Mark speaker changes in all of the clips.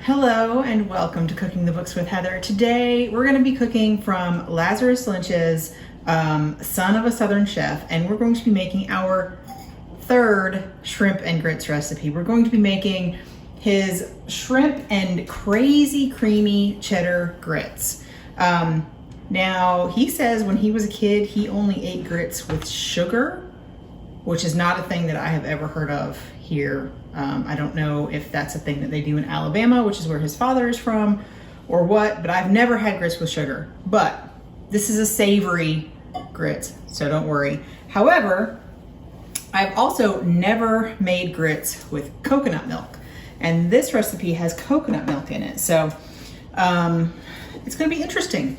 Speaker 1: Hello and welcome to Cooking the Books with Heather. Today we're going to be cooking from Lazarus Lynch's Son of a Southern Chef, and we're going to be making our third shrimp and grits recipe. We're going to be making his shrimp and crazy creamy cheddar grits. Now he says when he was a kid he only ate grits with sugar, which is not a thing that I have ever heard of here. I don't know if that's a thing that they do in Alabama, which is where his father is from, or what, but I've never had grits with sugar. But this is a savory grits, so don't worry. However, I've also never made grits with coconut milk, and this recipe has coconut milk in it, so it's gonna be interesting.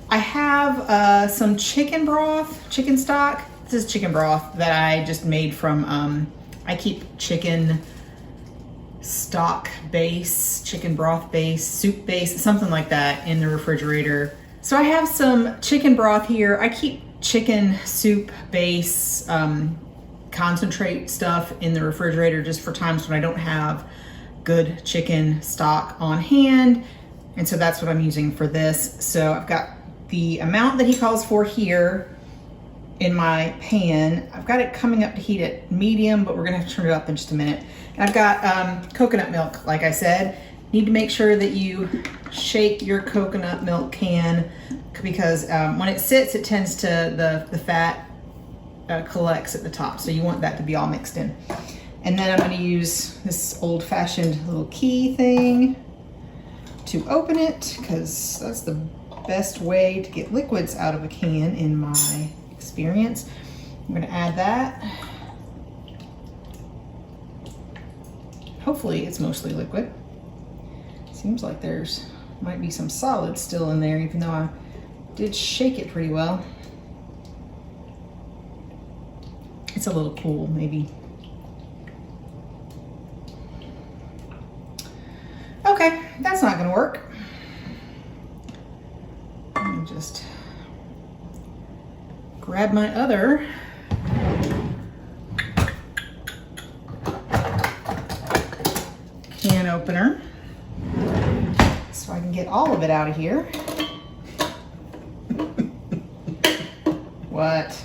Speaker 1: I have some chicken broth, chicken stock. This is chicken broth that I just made from, I keep chicken stock base, chicken broth base, soup base, something like that in the refrigerator. So I have some chicken broth here. I keep chicken soup base, concentrate stuff in the refrigerator just for times when I don't have good chicken stock on hand. And so that's what I'm using for this. So I've got the amount that he calls for here in my pan. I've got it coming up to heat at medium, but we're gonna have to turn it up in just a minute. And I've got coconut milk, like I said. Need to make sure that you shake your coconut milk can, because when it sits, it tends to, the fat collects at the top. So you want that to be all mixed in. And then I'm gonna use this old-fashioned little key thing to open it, because that's the best way to get liquids out of a can in my experience. I'm going to add that. Hopefully it's mostly liquid. Seems like there's might be some solids still in there, even though I did shake it pretty well. It's a little cool, maybe. Okay, that's not going to work. Let me just grab my other can opener so I can get all of it out of here. What?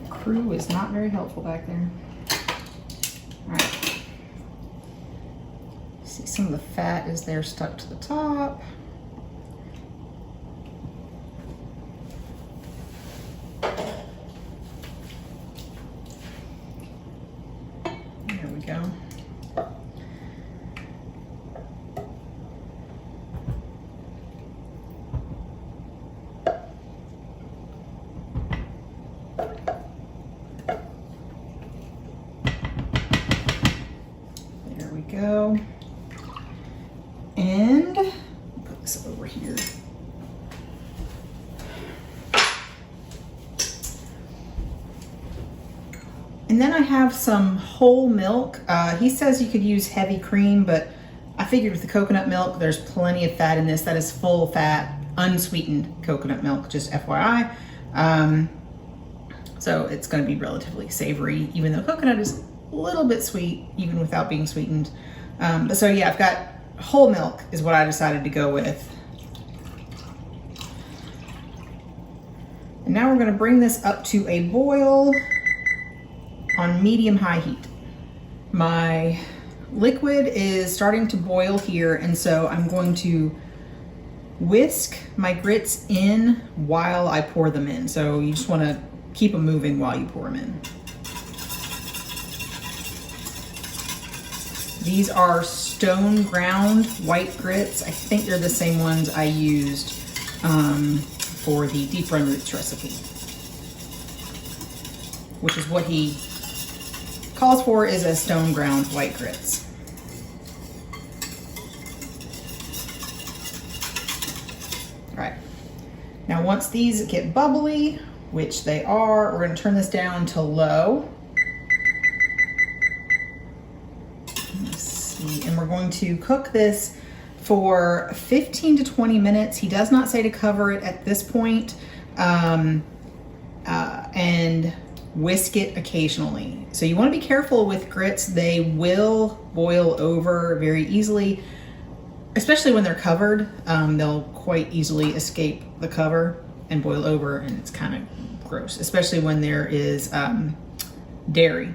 Speaker 1: Crew is not very helpful back there. All right. See, some of the fat is there stuck to the top. There we go. Go and put this over here. And then I have some whole milk. He says you could use heavy cream, but I figured with the coconut milk, there's plenty of fat in this. That is full fat, unsweetened coconut milk, just FYI. So it's going to be relatively savory, even though coconut is a little bit sweet, even without being sweetened. But so yeah, I've got whole milk is what I decided to go with. And now we're gonna bring this up to a boil on medium-high heat. My liquid is starting to boil here, and so I'm going to whisk my grits in while I pour them in. So you just wanna keep them moving while you pour them in. These are stone ground white grits. I think they're the same ones I used for the deep run roots recipe, which is what he calls for, is a stone ground white grits. All right, now once these get bubbly, which they are, we're gonna turn this down to low. And we're going to cook this for 15 to 20 minutes. He does not say to cover it at this point, and whisk it occasionally. So you want to be careful with grits. They will boil over very easily, especially when they're covered. They'll quite easily escape the cover and boil over, and it's kind of gross, especially when there is dairy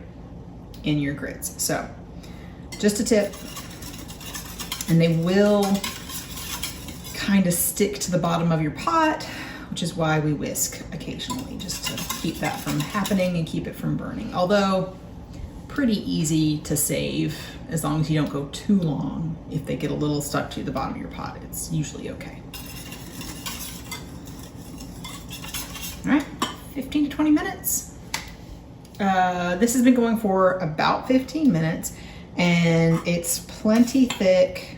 Speaker 1: in your grits. So just a tip. And they will kind of stick to the bottom of your pot, which is why we whisk occasionally, just to keep that from happening and keep it from burning. Although pretty easy to save as long as you don't go too long. If they get a little stuck to the bottom of your pot, it's usually okay. All right, 15 to 20 minutes. This has been going for about 15 minutes, and it's plenty thick.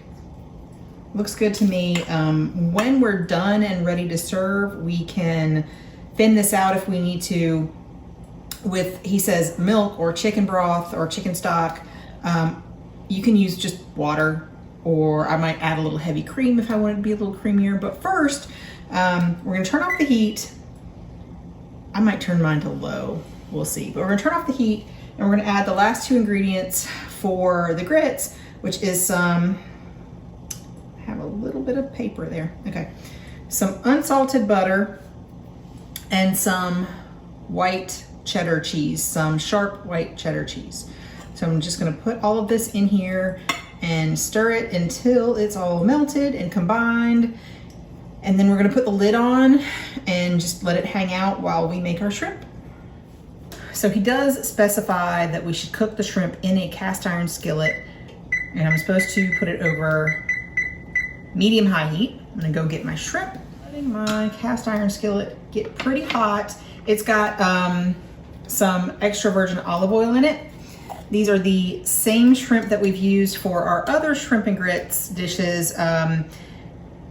Speaker 1: Looks good to me. When we're done and ready to serve, we can thin this out if we need to with, he says, milk or chicken broth or chicken stock. You can use just water, or I might add a little heavy cream if I wanted to be a little creamier. But first, we're gonna turn off the heat. I might turn mine to low, we'll see. But we're gonna turn off the heat, and we're gonna add the last two ingredients for the grits, which is some, I have a little bit of paper there. Okay, some unsalted butter and some white cheddar cheese, some sharp white cheddar cheese. So I'm just gonna put all of this in here and stir it until it's all melted and combined. And then we're gonna put the lid on and just let it hang out while we make our shrimp. So he does specify that we should cook the shrimp in a cast iron skillet, and I'm supposed to put it over medium-high heat. I'm gonna go get my shrimp. Letting my cast iron skillet get pretty hot. It's got some extra virgin olive oil in it. These are the same shrimp that we've used for our other shrimp and grits dishes.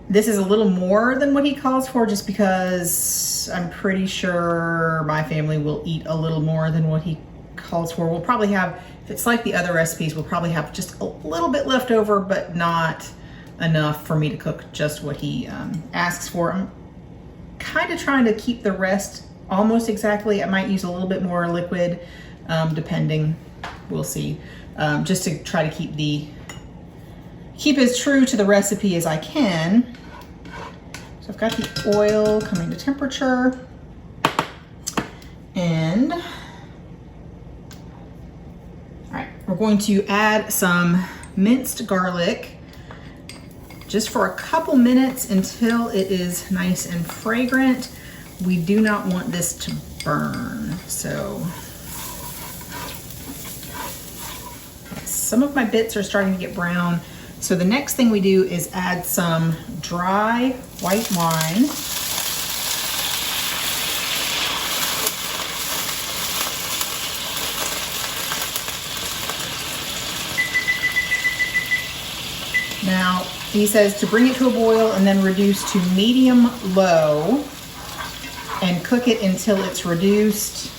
Speaker 1: This is a little more than what he calls for, just because I'm pretty sure my family will eat a little more than what he calls for. We'll probably have, if it's like the other recipes, we'll probably have just a little bit left over, but not enough for me to cook just what he asks for. I'm kind of trying to keep the rest almost exactly. I might use a little bit more liquid, depending, we'll see, just to try to keep as true to the recipe as I can. So I've got the oil coming to temperature, and all right, we're going to add some minced garlic just for a couple minutes until it is nice and fragrant. We do not want this to burn. So some of my bits are starting to get brown. So the next thing we do is add some dry white wine. Now, he says to bring it to a boil and then reduce to medium-low and cook it until it's reduced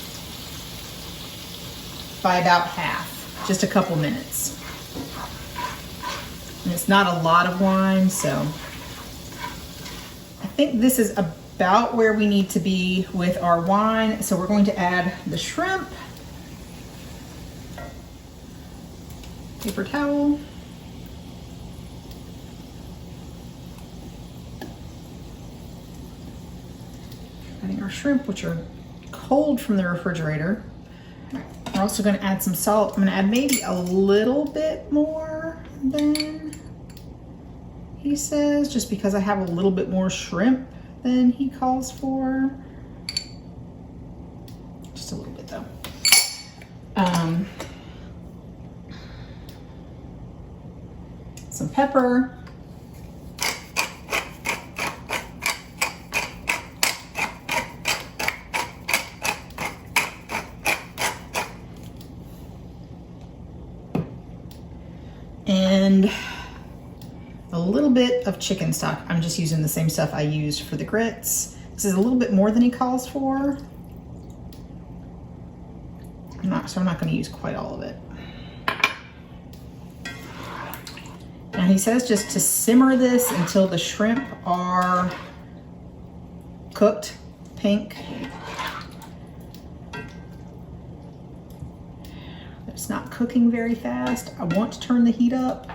Speaker 1: by about half, just a couple minutes. And it's not a lot of wine, so I think this is about where we need to be with our wine. So we're going to add the shrimp, paper towel, adding our shrimp, which are cold from the refrigerator. We're also going to add some salt. I'm going to add maybe a little bit more than he says, just because I have a little bit more shrimp than he calls for. Just a little bit though. Some pepper. And a little bit of chicken stock. I'm just using the same stuff I used for the grits. This is a little bit more than he calls for. So I'm not going to use quite all of it. Now he says just to simmer this until the shrimp are cooked pink. It's not cooking very fast. I want to turn the heat up.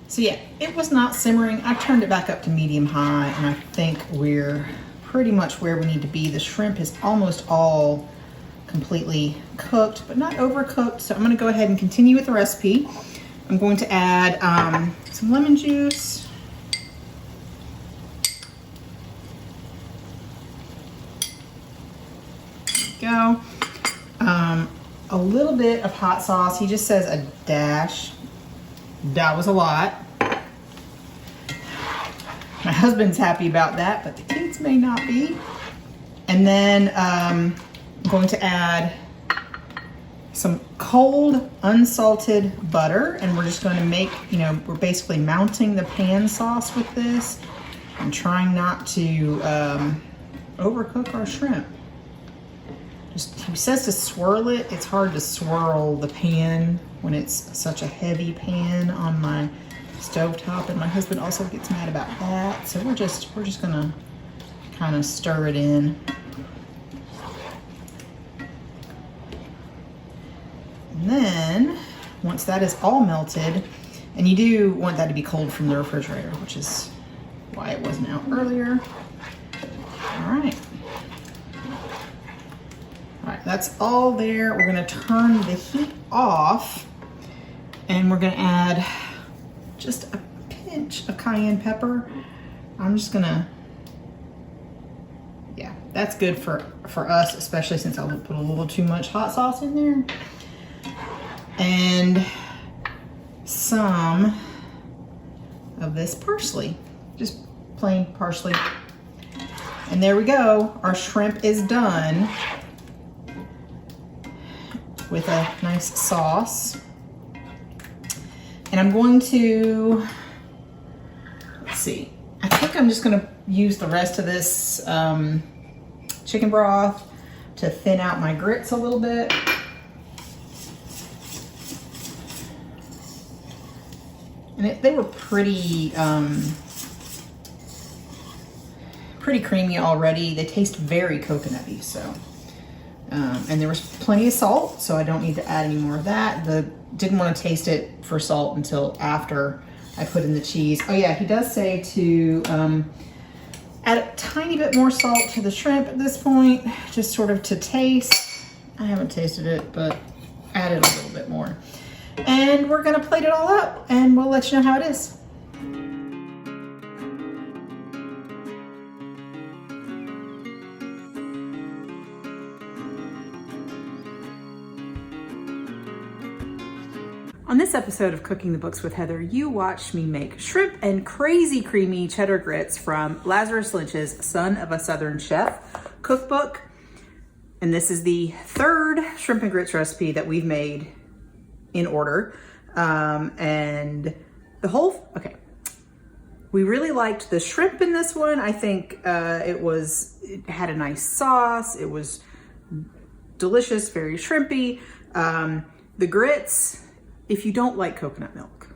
Speaker 1: So yeah, it was not simmering. I turned it back up to medium high, and I think we're pretty much where we need to be. The shrimp is almost all completely cooked, but not overcooked. So I'm gonna go ahead and continue with the recipe. I'm going to add some lemon juice. There we go. A little bit of hot sauce. He just says a dash. That was a lot. My husband's happy about that, but the kids may not be. And then I'm going to add some cold, unsalted butter, and we're just going to make, we're basically mounting the pan sauce with this and trying not to overcook our shrimp. He says to swirl it. It's hard to swirl the pan when it's such a heavy pan on my stovetop, and my husband also gets mad about that. So we're just gonna kind of stir it in. And then once that is all melted, and you do want that to be cold from the refrigerator, which is why it wasn't out earlier. All right. All right, that's all there. We're gonna turn the heat off, and we're gonna add just a pinch of cayenne pepper. I'm just gonna, yeah, that's good for us, especially since I'll put a little too much hot sauce in there. And some of this parsley, just plain parsley. And there we go, our shrimp is done with a nice sauce. And I'm going to, let's see, I think I'm just gonna use the rest of this chicken broth to thin out my grits a little bit. And they were pretty creamy already. They taste very coconutty, so. And there was plenty of salt, so I don't need to add any more of that. Didn't want to taste it for salt until after I put in the cheese. Oh yeah, he does say to add a tiny bit more salt to the shrimp at this point, just sort of to taste. I haven't tasted it, but add it a little bit more. And we're gonna plate it all up, and we'll let you know how it is. On this episode of Cooking the Books with Heather, you watched me make shrimp and crazy creamy cheddar grits from Lazarus Lynch's Son of a Southern Chef cookbook. And this is the third shrimp and grits recipe that we've made in order. We really liked the shrimp in this one. I think it had a nice sauce. It was delicious, very shrimpy. The grits, if you don't like coconut milk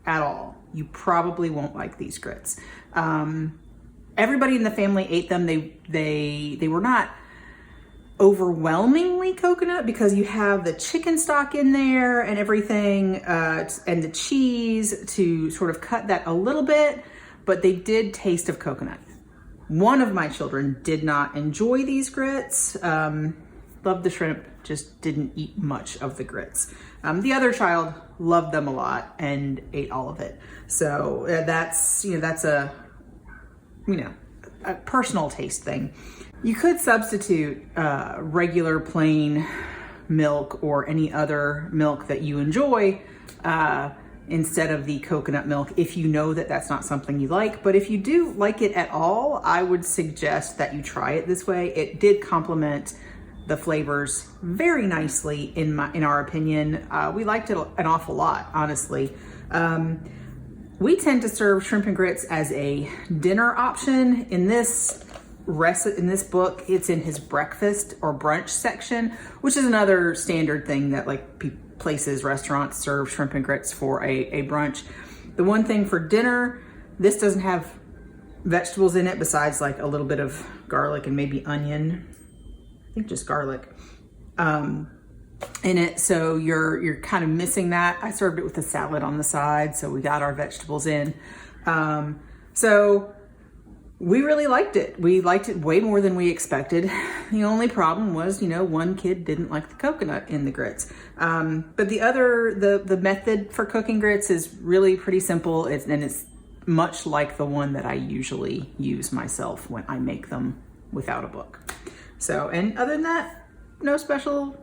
Speaker 1: at all, you probably won't like these grits. Everybody in the family ate them. They were not overwhelmingly coconut because you have the chicken stock in there and everything, and the cheese to sort of cut that a little bit, but they did taste of coconut. One of my children did not enjoy these grits. Loved the shrimp, just didn't eat much of the grits. The other child loved them a lot and ate all of it. So that's a personal taste thing. You could substitute regular plain milk or any other milk that you enjoy instead of the coconut milk if you know that that's not something you like. But if you do like it at all, I would suggest that you try it this way. It did complement the flavors very nicely in our opinion. We liked it an awful lot, honestly. We tend to serve shrimp and grits as a dinner option. In this book, it's in his breakfast or brunch section, which is another standard thing that places, restaurants serve shrimp and grits for a brunch. The one thing for dinner, this doesn't have vegetables in it besides like a little bit of garlic and maybe onion. I think just garlic in it. So you're kind of missing that. I served it with a salad on the side, so we got our vegetables in. So we really liked it. We liked it way more than we expected. The only problem was, you know, one kid didn't like the coconut in the grits. But the method for cooking grits is really pretty simple. It's much like the one that I usually use myself when I make them without a book. So, and other than that, no special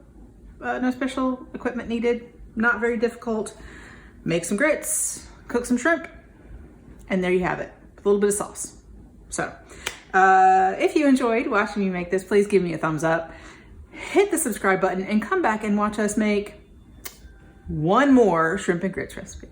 Speaker 1: equipment needed. Not very difficult. Make some grits, cook some shrimp, and there you have it. A little bit of sauce. So, if you enjoyed watching me make this, please give me a thumbs up. Hit the subscribe button and come back and watch us make one more shrimp and grits recipe.